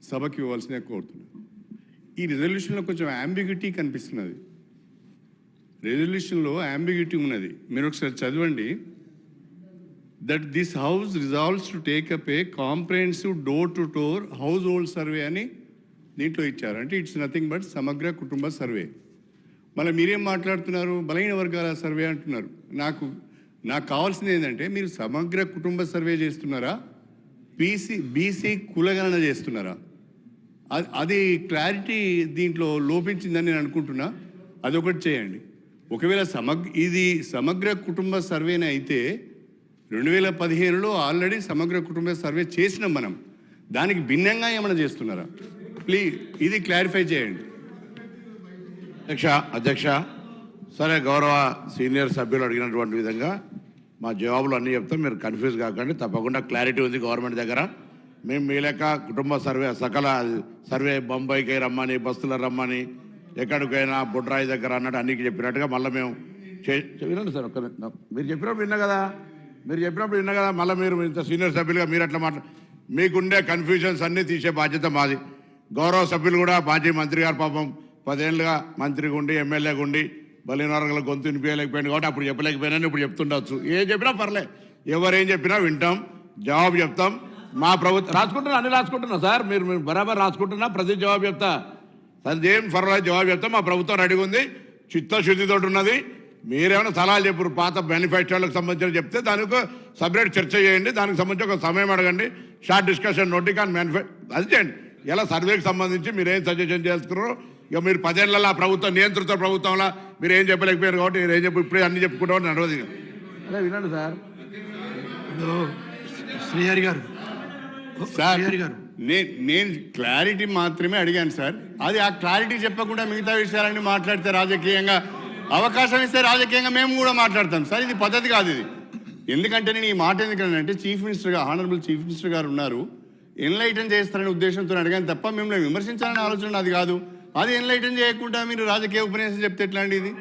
సభకి ఇవ్వాల్సిందే కోరుతున్నాను. ఈ రిజల్యూషన్లో కొంచెం యాంబిగ్యూటీ కనిపిస్తున్నది. రెజల్యూషన్లో యాంబిగ్యూటీ ఉన్నది. మీరు ఒకసారి చదవండి. That this house resolves to take up A comprehensive door to door house hold survey అని దీంట్లో ఇచ్చారు. అంటే ఇట్స్ నథింగ్ బట్ సమగ్ర కుటుంబ సర్వే. మళ్ళీ మీరేం మాట్లాడుతున్నారు? బలహీన వర్గాల సర్వే అంటున్నారు. నాకు కావాల్సింది ఏంటంటే మీరు సమగ్ర కుటుంబ సర్వే చేస్తున్నారా, బీసీ కులగణన చేస్తున్నారా? అది క్లారిటీ దీంట్లో లోపించిందని నేను అనుకుంటున్నా. అదొకటి చేయండి. ఒకవేళ ఇది సమగ్ర కుటుంబ సర్వేనే అయితే 2015లో ఆల్రెడీ సమగ్ర కుటుంబ సర్వే చేసినాం మనం. దానికి భిన్నంగా ఏమైనా చేస్తున్నారా? ప్లీజ్ ఇది క్లారిఫై చేయండి. అధ్యక్ష సరే, గౌరవ సీనియర్ సభ్యులు అడిగినటువంటి విధంగా మా జవాబులు అన్నీ చెప్తాం. మీరు కన్ఫ్యూజ్ కాకండి. తప్పకుండా క్లారిటీ ఉంది గవర్నమెంట్ దగ్గర. మేము మీ లెక్క కుటుంబ సర్వే సకల సర్వే బొంబాయికి రమ్మని, బస్తుల రమ్మని, ఎక్కడికైనా బుడ్రాయి దగ్గర అన్నట్టు అన్నికి చెప్పినట్టుగా మళ్ళీ మేము వినండి సార్. మీరు చెప్పినప్పుడు విన్నా కదా, మళ్ళీ మీరు ఇంత సీనియర్ సభ్యులుగా మీరు అట్లా మీకుండే కన్ఫ్యూజన్స్ అన్నీ తీసే బాధ్యత మాది. గౌరవ సభ్యులు కూడా మాజీ మంత్రి గారు పాపం 10 ఏళ్ళుగా మంత్రిగా ఉండి ఎమ్మెల్యేగా ఉండి బలహీన వర్గాల గొంతు వినిపించలేకపోయింది కాబట్టి అప్పుడు చెప్పలేకపోయినా ఇప్పుడు చెప్తుండొచ్చు. ఏం చెప్పినా పర్లే, ఎవరేం చెప్పినా వింటాం, జవాబు చెప్తాం. మా ప్రభుత్వం అన్ని రాసుకుంటున్నా సార్, మీరు బరాబర్ రాసుకుంటున్నా, ప్రతి జవాబు చెప్తా. అదేం పర్వాలేదు, జవాబు చెప్తా. మా ప్రభుత్వం రెడీగా ఉంది, చిత్తశుద్ధితో ఉన్నది. మీరేమైనా సలహాలు చెప్పారు పాత మేనిఫెస్టోలకు సంబంధించిన చెప్తే దానికి సపరేట్ చర్చ చేయండి. దానికి సంబంధించి ఒక సమయం అడగండి, షార్ట్ డిస్కషన్ నోటి కానీ అది చేయండి. ఇలా సర్వేకి సంబంధించి మీరేం సజెషన్ చేసుకున్నారో ఇక మీరు 10 ఏళ్ళ ప్రభుత్వం నియంత్రిత ప్రభుత్వంలో మీరు ఏం చెప్పలేకపోయారు కాబట్టి మీరు ఏం ఇప్పుడే అన్ని చెప్పుకుంటామని నడవదు. అదే వినండి సార్. శ్రీహరి గారు నేను క్లారిటీ మాత్రమే అడిగాను సార్. అది ఆ క్లారిటీ చెప్పకుండా మిగతా విషయాలన్నీ మాట్లాడితే రాజకీయంగా అవకాశం ఇస్తే రాజకీయంగా మేము కూడా మాట్లాడతాం సార్. ఇది పద్ధతి కాదు ఇది. ఎందుకంటే నేను ఈ మాట ఎందుకంటే చీఫ్ మినిస్టర్గా హానరబుల్ చీఫ్ మినిస్టర్ గారు ఉన్నారు, ఎన్లైటన్ చేస్తారనే ఉద్దేశంతో అడిగాను తప్ప మిమ్మల్ని విమర్శించాలనే ఆలోచన అది కాదు. అది ఎన్లైటన్ చేయకుండా మీరు రాజకీయ ఉపన్యాసం చెప్తే ఎట్లా అండి ఇది?